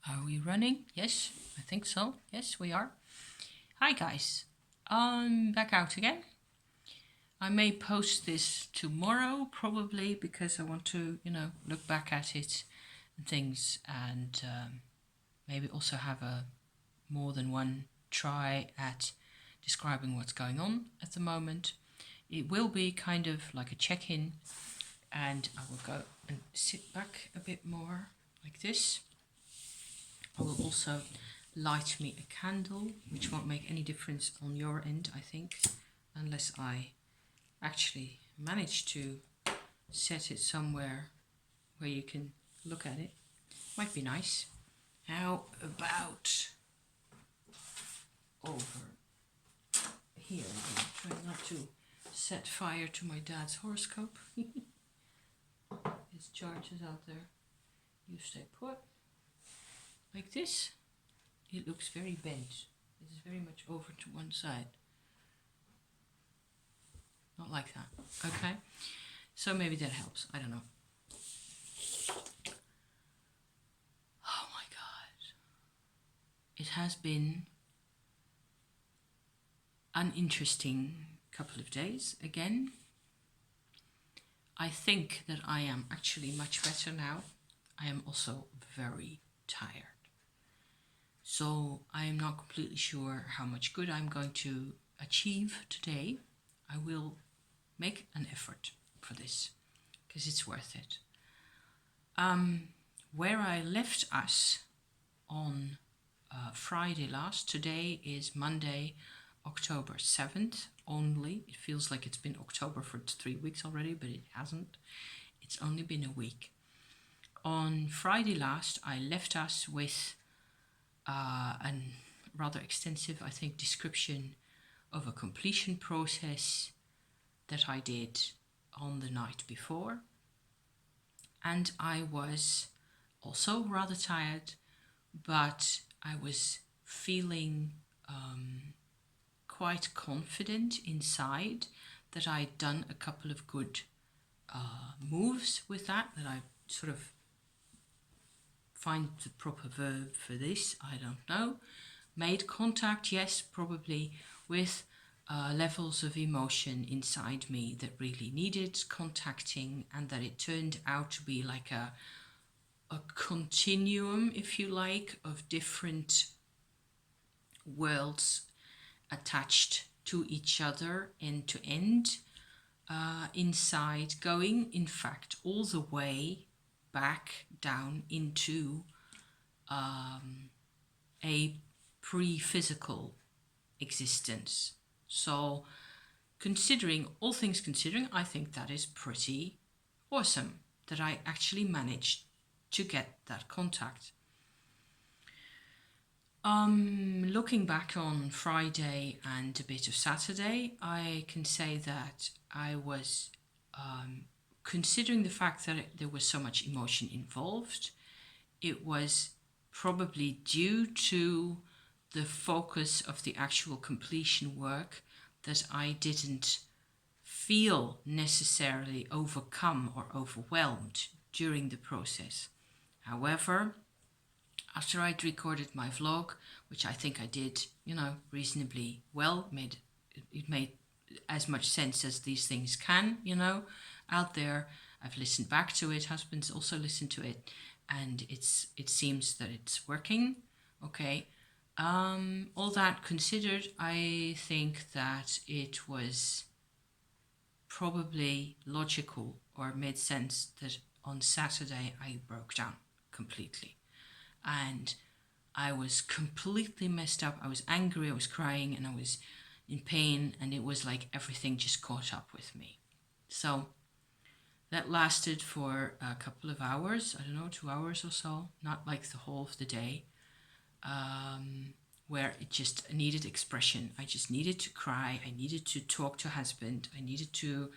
Are we running? Yes, I think so. Yes, we are. Hi guys, I'm back out again. I may post this tomorrow probably because I want to, look back at it and things and maybe also have a more than one try at describing what's going on at the moment. It will be kind of like a check-in and I will go and sit back a bit more like this. I will also light me a candle, which won't make any difference on your end, I think, unless I actually manage to set it somewhere where you can look at it. Might be nice. How about over here? I'm trying not to set fire to my dad's horoscope. His charges out there. You stay put. Like this. It looks very bent. It is very much over to one side. Not like that. Okay? So maybe that helps. I don't know. Oh my God. It has been an interesting couple of days again. I think that I am actually much better now. I am also very tired. So I am not completely sure how much good I'm going to achieve today. I will make an effort for this because it's worth it. Where I left us on Friday last, today is Monday, October 7th only. It feels like it's been October for 3 weeks already, but it hasn't. It's only been a week. On Friday last, I left us with a rather extensive, I think, description of a completion process that I did on the night before. And I was also rather tired, but I was feeling quite confident inside that I'd done a couple of good moves with that I sort of find the proper verb for this, I don't know. Made contact, yes, probably, with levels of emotion inside me that really needed contacting, and that it turned out to be like a continuum, if you like, of different worlds attached to each other end to end inside, going in fact all the way back down into a pre-physical existence. So considering all things considering, I think that is pretty awesome that I actually managed to get that contact. Looking back on Friday and a bit of Saturday, I can say that I was considering the fact that there was so much emotion involved. It was probably due to the focus of the actual completion work that I didn't feel necessarily overcome or overwhelmed during the process. However, after I'd recorded my vlog, which I think I did, reasonably well, it made as much sense as these things can, out there. I've listened back to it. Husband's also listened to it, and it seems that it's working. Okay. All that considered, I think that it was probably logical or made sense that on Saturday I broke down completely. And I was completely messed up. I was angry, I was crying, and I was in pain, and it was like everything just caught up with me. So that lasted for a couple of hours, I don't know, 2 hours or so, not like the whole of the day, where it just needed expression. I just needed to cry, I needed to talk to husband, I needed to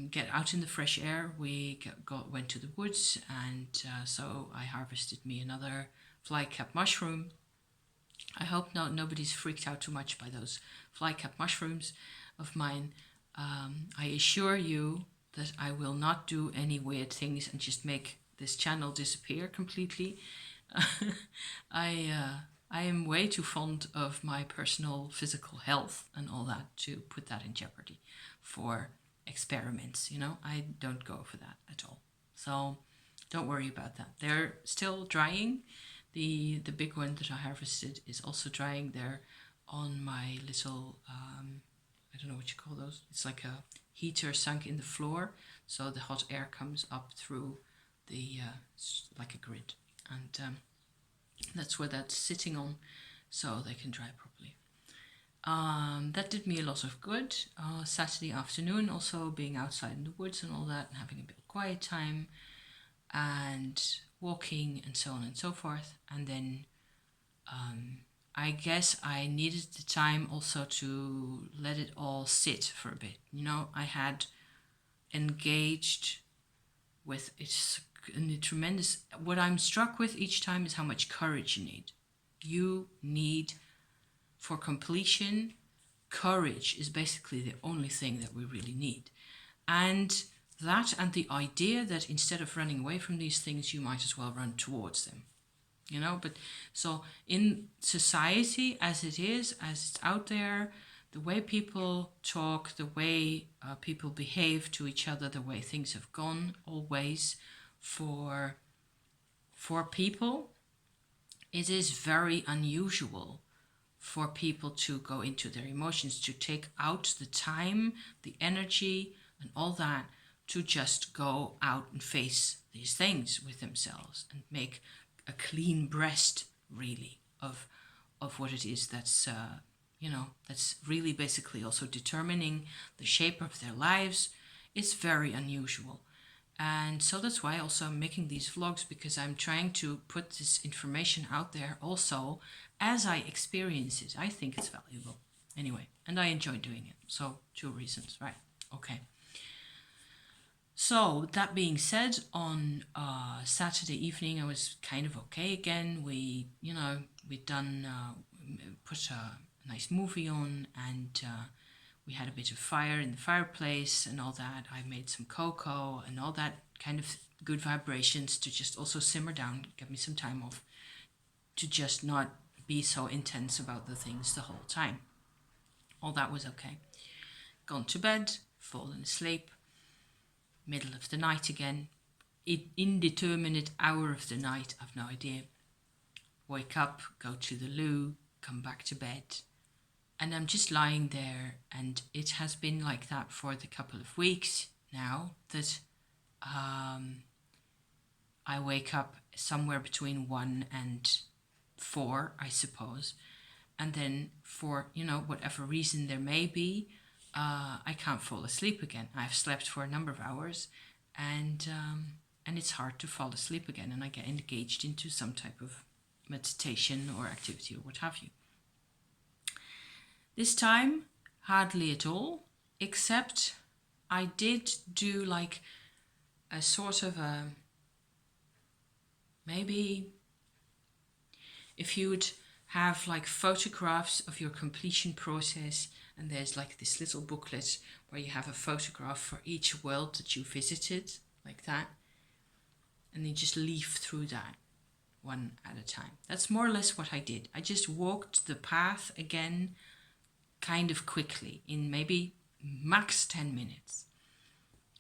get out in the fresh air. We went to the woods, and so I harvested me another fly-cap mushroom. I hope nobody's freaked out too much by those fly-cap mushrooms of mine. I assure you that I will not do any weird things and just make this channel disappear completely. I I am way too fond of my personal physical health and all that to put that in jeopardy for experiments. I don't go for that at all. So don't worry about that. They're still drying. The big one that I harvested is also drying. There on my little I don't know what you call those. It's like a heater sunk in the floor, so the hot air comes up through the like a grid, and that's where that's sitting on, so they can dry properly. That did me a lot of good. Saturday afternoon, also being outside in the woods and all that, and having a bit of quiet time, and walking and so on and so forth. And then I guess I needed the time also to let it all sit for a bit. I had engaged with it's a tremendous. What I'm struck with each time is how much courage you need. You need, for completion, courage is basically the only thing that we really need. And that, and the idea that instead of running away from these things, you might as well run towards them. But so in society as it is, as it's out there, the way people talk, the way people behave to each other, the way things have gone always for people, it is very unusual for people to go into their emotions, to take out the time, the energy, and all that to just go out and face these things with themselves and make a clean breast, really, of what it is that's that's really basically also determining the shape of their lives. It's very unusual. And so that's why also I'm making these vlogs, because I'm trying to put this information out there also as I experience it. I think it's valuable anyway, and I enjoy doing it. So 2 reasons, right? Okay. So that being said, on Saturday evening I was kind of okay again. We'd done put a nice movie on, and we had a bit of fire in the fireplace and all that. I made some cocoa and all that kind of good vibrations to just also simmer down, give me some time off, to just not be so intense about the things the whole time. All that was okay. Gone to bed, fallen asleep. Middle of the night again, indeterminate hour of the night, I've no idea. Wake up, go to the loo, come back to bed, and I'm just lying there, and it has been like that for the couple of weeks now, that I wake up somewhere between 1 and 4, I suppose, and then for whatever reason there may be, I can't fall asleep again. I've slept for a number of hours, and it's hard to fall asleep again, and I get engaged into some type of meditation or activity or what have you. This time, hardly at all, except I did do like a sort of a, maybe if you would have like photographs of your completion process, and there's like this little booklet where you have a photograph for each world that you visited, like that, and you just leaf through that one at a time. That's more or less what I did. I just walked the path again kind of quickly, in maybe max 10 minutes,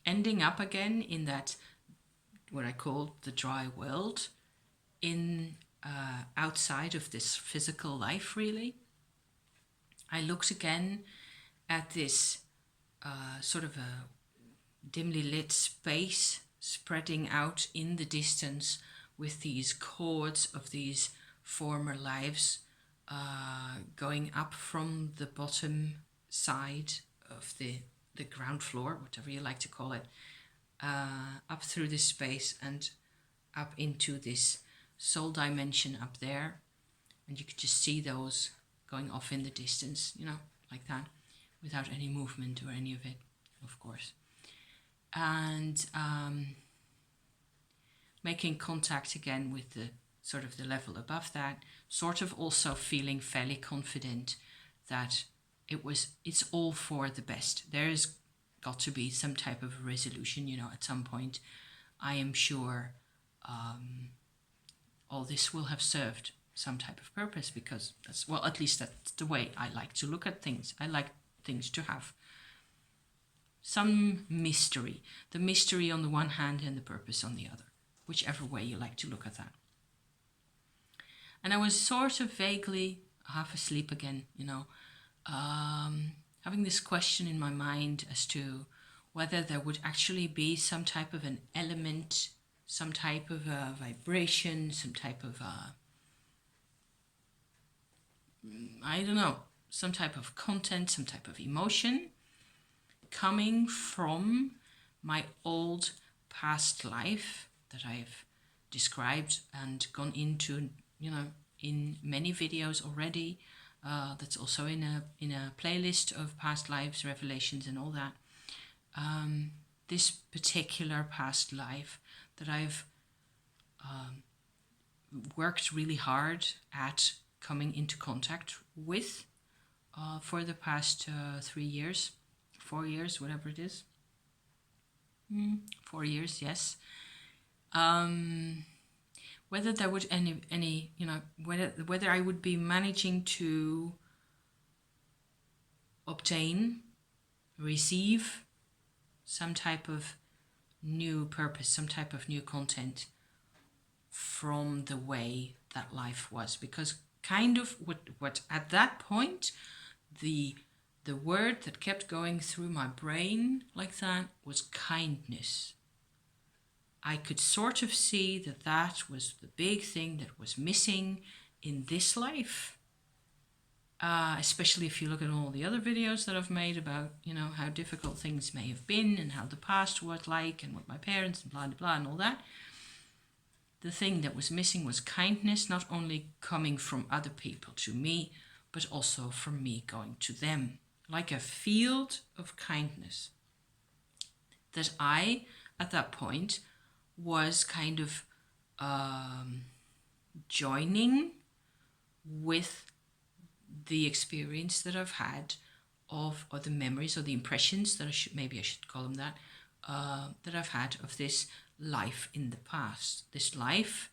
ending up again in that what I call the dry world, in outside of this physical life, really. I looked again at this sort of a dimly lit space spreading out in the distance, with these chords of these former lives going up from the bottom side of the ground floor, whatever you like to call it, up through this space and up into this soul dimension up there. And you could just see those going off in the distance, like that, without any movement or any of it, of course. And making contact again with the sort of the level above that, sort of also feeling fairly confident that it's all for the best. There's got to be some type of resolution, at some point. I am sure all this will have served some type of purpose, because that's, well, at least that's the way I like to look at things. I like things to have some mystery. The mystery on the one hand and the purpose on the other, whichever way you like to look at that. And I was sort of vaguely half asleep again, having this question in my mind as to whether there would actually be some type of an element, some type of a vibration, some type of some type of content, some type of emotion coming from my old past life that I've described and gone into, in many videos already. That's also in a playlist of past lives, revelations, and all that. This particular past life that I've worked really hard at coming into contact with for the past 3 years, 4 years, whatever it is. 4 years, yes. Whether there would any whether I would be managing to obtain, receive some type of new purpose, some type of new content from the way that life was. Because kind of what at that point, the word that kept going through my brain like that was kindness. I could sort of see that was the big thing that was missing in this life. Especially if you look at all the other videos that I've made about, how difficult things may have been and how the past was like and what my parents and blah, blah, blah and all that. The thing that was missing was kindness, not only coming from other people to me, but also from me going to them. Like a field of kindness that I, at that point, was kind of joining with the experience that I've had or the memories or the impressions that I should call them that, that I've had of this life in the past, this life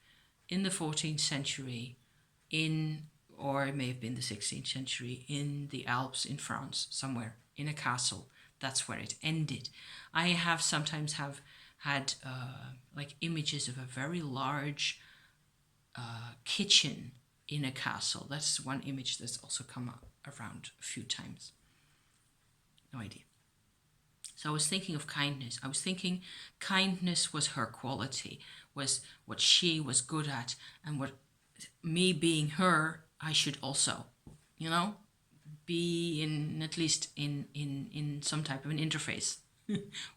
in the 14th century or it may have been the 16th century in the Alps in France, somewhere in a castle. That's where it ended. I have sometimes had like images of a very large kitchen in a castle. That's one image that's also come up around a few times. No idea. So I was thinking of kindness. I was thinking kindness was her quality, was what she was good at, and what me being her, I should also, be in at least in some type of an interface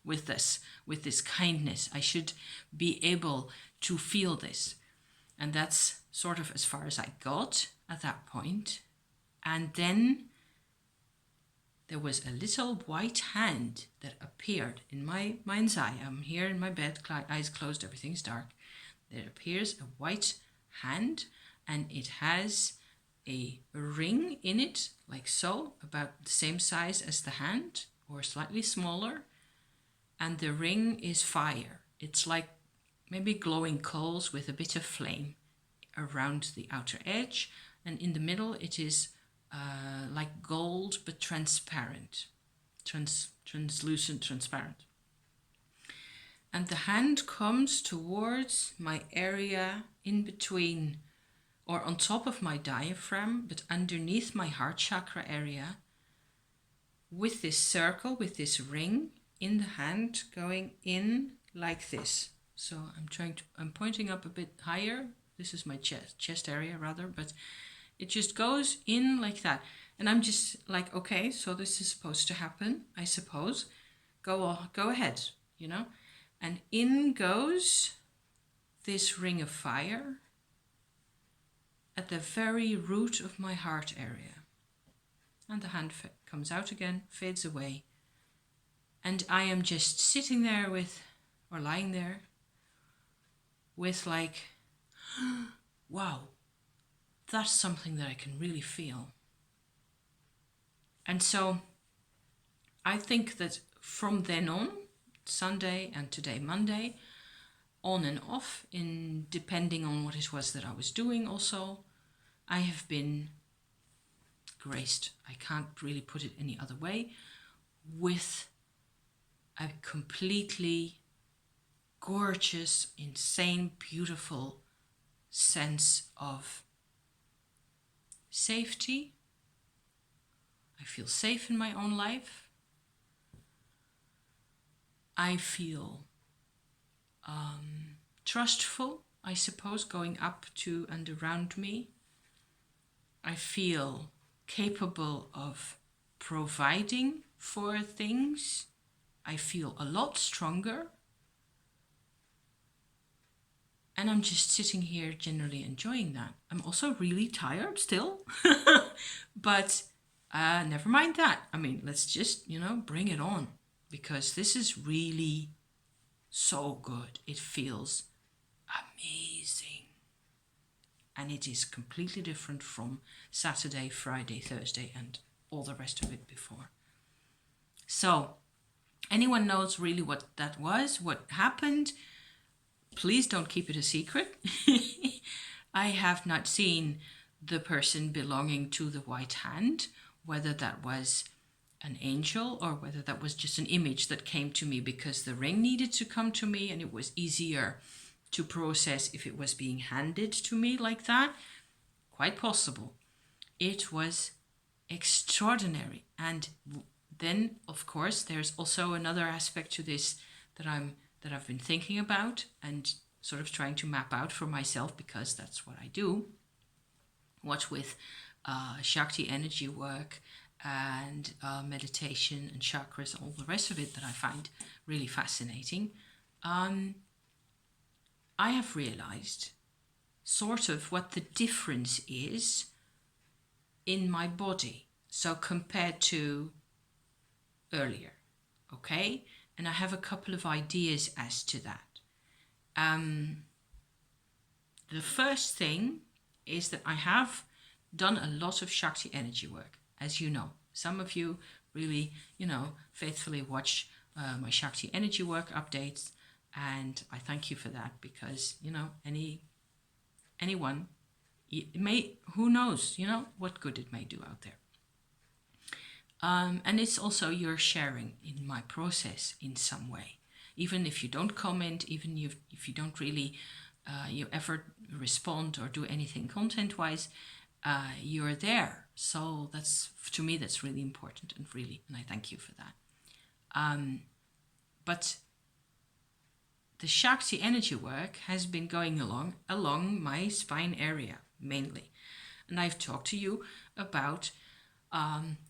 with this kindness. I should be able to feel this. And that's sort of as far as I got at that point. And then there was a little white hand that appeared in my mind's eye. I'm here in my bed, eyes closed, everything's dark. There appears a white hand, and it has a ring in it, like so, about the same size as the hand, or slightly smaller. And the ring is fire. It's like maybe glowing coals with a bit of flame around the outer edge, and in the middle it is like gold but transparent, translucent, transparent. And the hand comes towards my area in between, or on top of my diaphragm, but underneath my heart chakra area, with this circle, with this ring in the hand going in like this. So I'm pointing up a bit higher. This is my chest area rather, but it just goes in like that. And I'm just like, okay, so this is supposed to happen, I suppose. Go ahead, And in goes this ring of fire at the very root of my heart area. And the hand comes out again, fades away. And I am just sitting there lying there with like, wow, that's something that I can really feel. And so I think that from then on, Sunday and today, Monday, on and off, in depending on what it was that I was doing also. I have been graced, I can't really put it any other way, with a completely gorgeous, insane, beautiful sense of safety. I feel safe in my own life. I feel trustful, I suppose, going up to and around me. I feel capable of providing for things. I feel a lot stronger. And I'm just sitting here generally enjoying that. I'm also really tired still. But never mind that. I mean, let's just, bring it on. Because this is really so good. It feels amazing. And it is completely different from Saturday, Friday, Thursday, and all the rest of it before. So, anyone knows really what that was, what happened, please don't keep it a secret. I have not seen the person belonging to the white hand, whether that was an angel or whether that was just an image that came to me because the ring needed to come to me and it was easier to process if it was being handed to me like that. Quite possible. It was extraordinary. And then, of course, there's also another aspect to this that I've been thinking about and sort of trying to map out for myself, because that's what I do. What with Shakti energy work and meditation and chakras, all the rest of it that I find really fascinating. I have realized sort of what the difference is in my body. So compared to earlier, okay? And I have a couple of ideas as to that. The first thing is that I have done a lot of Shakti energy work, as you know. Some of you really, faithfully watch my Shakti energy work updates, and I thank you for that, because, anyone, it may, who knows, what good it may do out there. And it's also your sharing in my process in some way. Even if you don't comment, even if you don't really you ever respond or do anything content-wise, you're there. So that's, to me, that's really important, and I thank you for that. But the Shakti energy work has been going along my spine area mainly. And I've talked to you about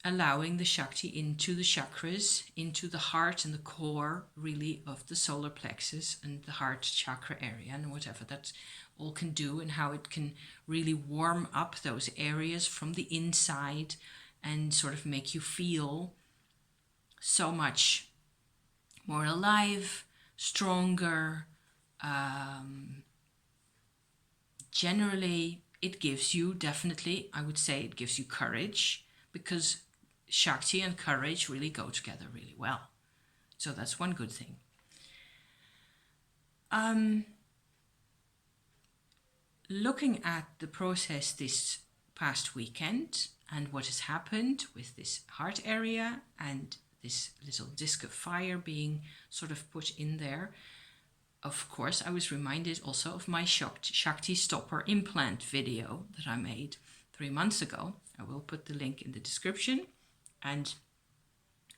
allowing the Shakti into the chakras, into the heart and the core, really, of the solar plexus and the heart chakra area, and whatever that all can do, and how it can really warm up those areas from the inside and sort of make you feel so much more alive, stronger. Generally, it gives you, definitely, I would say it gives you courage, because Shakti and courage really go together really well. So that's one good thing. Looking at the process this past weekend and what has happened with this heart area and this little disc of fire being sort of put in there, of course, I was reminded also of my Shakti stopper implant video that I made 3 months ago. I will put the link in the description. And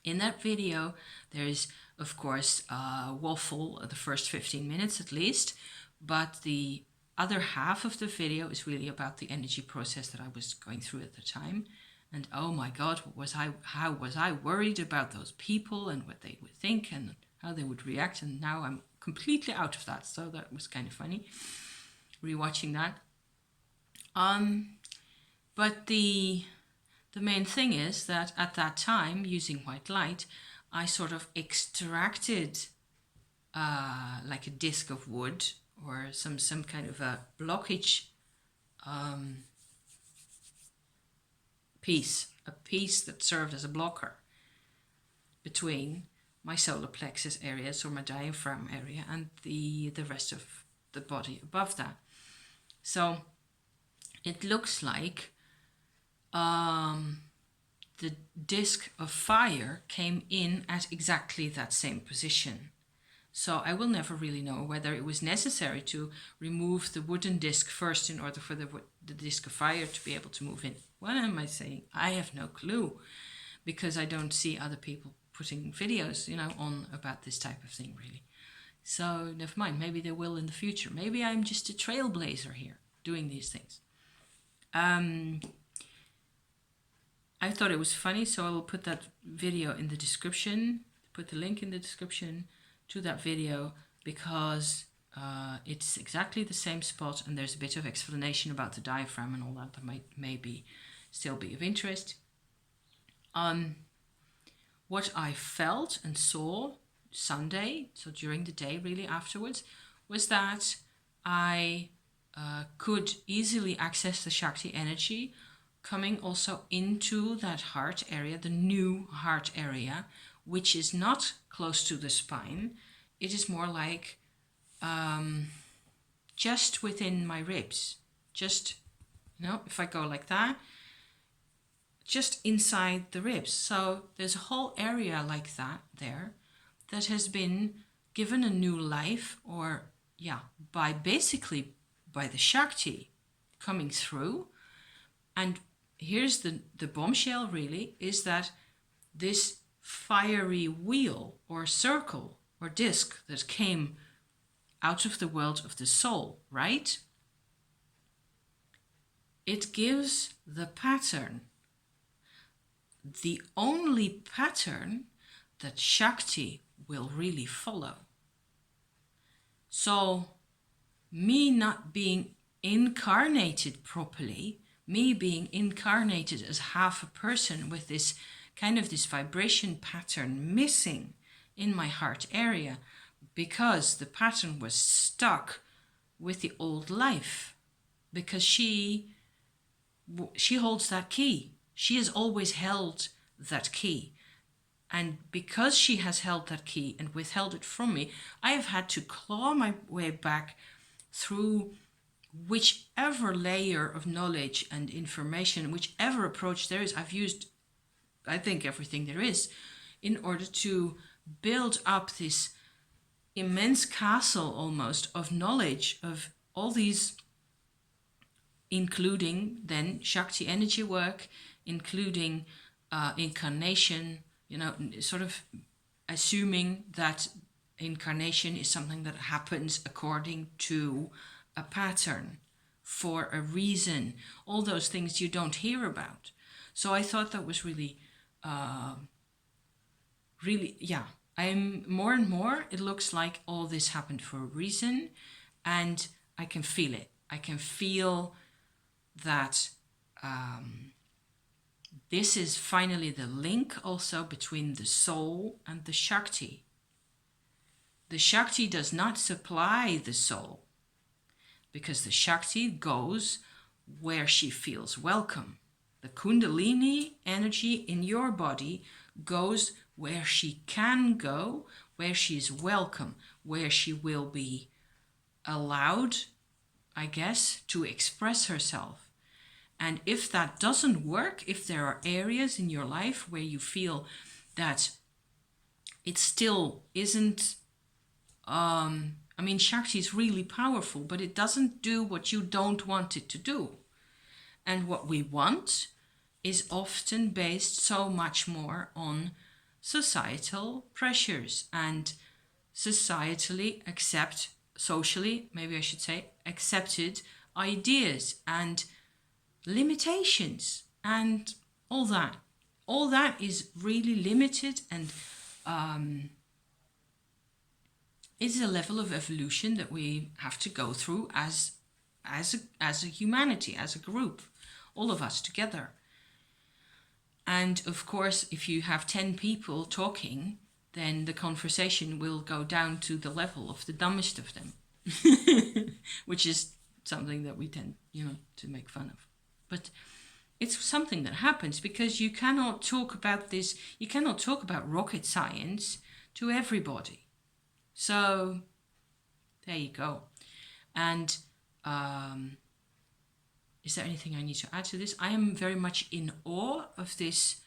in that video, there is, of course, waffle the first 15 minutes at least, but the other half of the video is really about the energy process that I was going through at the time. And oh my God, how was I worried about those people and what they would think and how they would react. And now I'm completely out of that. So that was kind of funny, rewatching that. But the main thing is that at that time, using white light, I sort of extracted like a disc of wood or some kind of a blockage piece, a piece that served as a blocker between my solar plexus areas or my diaphragm area, and the rest of the body above that. So it looks like the disc of fire came in at exactly that same position. So I will never really know whether it was necessary to remove the wooden disc first in order for the disc of fire to be able to move in. What am I saying? I have no clue, because I don't see other people putting videos, on about this type of thing, really. So never mind, maybe they will in the future. Maybe I'm just a trailblazer here doing these things. I thought it was funny, so I will put that video in the description, put the link in the description to that video, because it's exactly the same spot, and there's a bit of explanation about the diaphragm and all that might maybe still be of interest. What I felt and saw Sunday, so during the day really afterwards, was that I could easily access the Shakti energy coming also into that heart area, the new heart area, which is not close to the spine. It is more like just within my ribs. Just, if I go like that, just inside the ribs. So there's a whole area like that there that has been given a new life, or by the Shakti coming through. And here's the bombshell really, is that this fiery wheel or circle or disc that came out of the world of the soul, right? It gives the pattern, the only pattern that Shakti will really follow. So me not being incarnated properly, me being incarnated as half a person with this kind of this vibration pattern missing in my heart area, because the pattern was stuck with the old life, because she holds that key. She has always held that key. And because she has held that key and withheld it from me, I have had to claw my way back through whichever layer of knowledge and information, whichever approach there is. I've used, I think, everything there is in order to build up this immense castle almost of knowledge of all these, including then Shakti energy work, including incarnation, sort of assuming that incarnation is something that happens according to a pattern, for a reason, all those things you don't hear about. So I thought that was really, I'm more and more, it looks like all this happened for a reason, and I can feel it. I can feel that this is finally the link also between the soul and the Shakti. The Shakti does not supply the soul, because the Shakti goes where she feels welcome. The Kundalini energy in your body goes where she can go, where she is welcome, where she will be allowed, I guess, to express herself. And if that doesn't work, if there are areas in your life where you feel that it still isn't, Shakti is really powerful, but it doesn't do what you don't want it to do. And what we want is often based so much more on societal pressures and socially accepted ideas and limitations and all that. All that is really limited, and it's a level of evolution that we have to go through as a humanity, as a group, all of us together. And of course, if you have 10 people talking, then the conversation will go down to the level of the dumbest of them, which is something that we tend, to make fun of. But it's something that happens because you cannot talk about this, you cannot talk about rocket science to everybody. So there you go. And is there anything I need to add to this? I am very much in awe of this,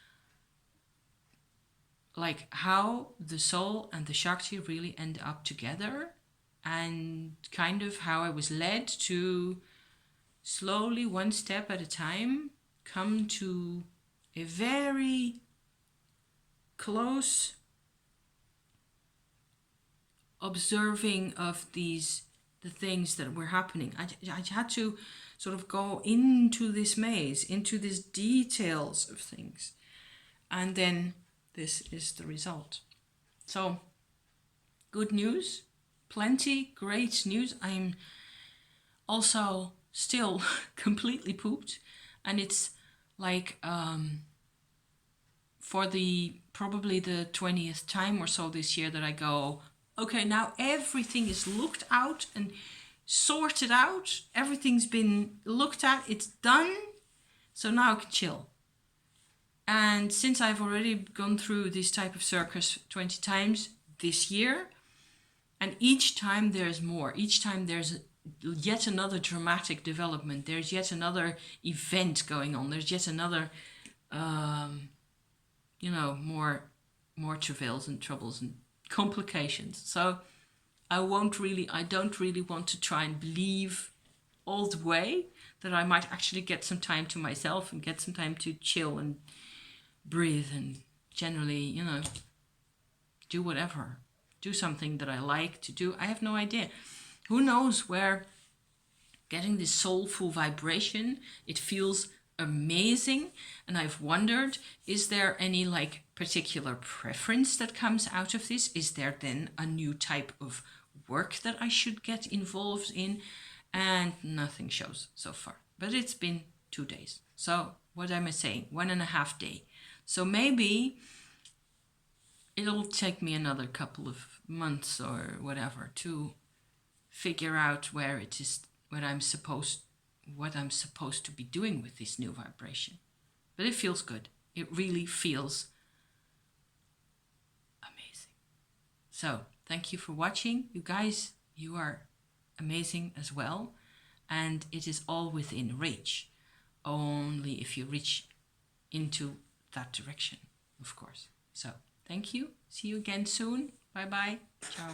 like how the soul and the Shakti really end up together, and kind of how I was led to slowly, one step at a time, come to a very close observing of the things that were happening. I had to sort of go into this maze, into these details of things, and then this is the result. So good news, plenty great news. I'm also still completely pooped, and it's like for probably the 20th time or so this year that I go, okay, now everything is looked out and sorted out. Everything's been looked at. It's done. So now I can chill. And since I've already gone through this type of circus 20 times this year, and each time there's more. Each time there's yet another dramatic development. There's yet another event going on. There's yet another, more travails and troubles and complications. So I don't really want to try and believe all the way that I might actually get some time to myself and get some time to chill and breathe and generally, do whatever. Do something that I like to do. I have no idea. Who knows where getting this soulful vibration, it feels amazing. And I've wondered, is there any particular preference that comes out of this? Is there then a new type of work that I should get involved in? And nothing shows so far. But it's been 2 days. So what am I saying? 1.5 days. So maybe it'll take me another couple of months or whatever to figure out where it is, what I'm supposed to be doing with this new vibration. But it feels good. It really feels amazing. So thank you for watching. You guys, you are amazing as well. And it is all within reach. Only if you reach into that direction, of course. So thank you. See you again soon. Bye bye. Ciao.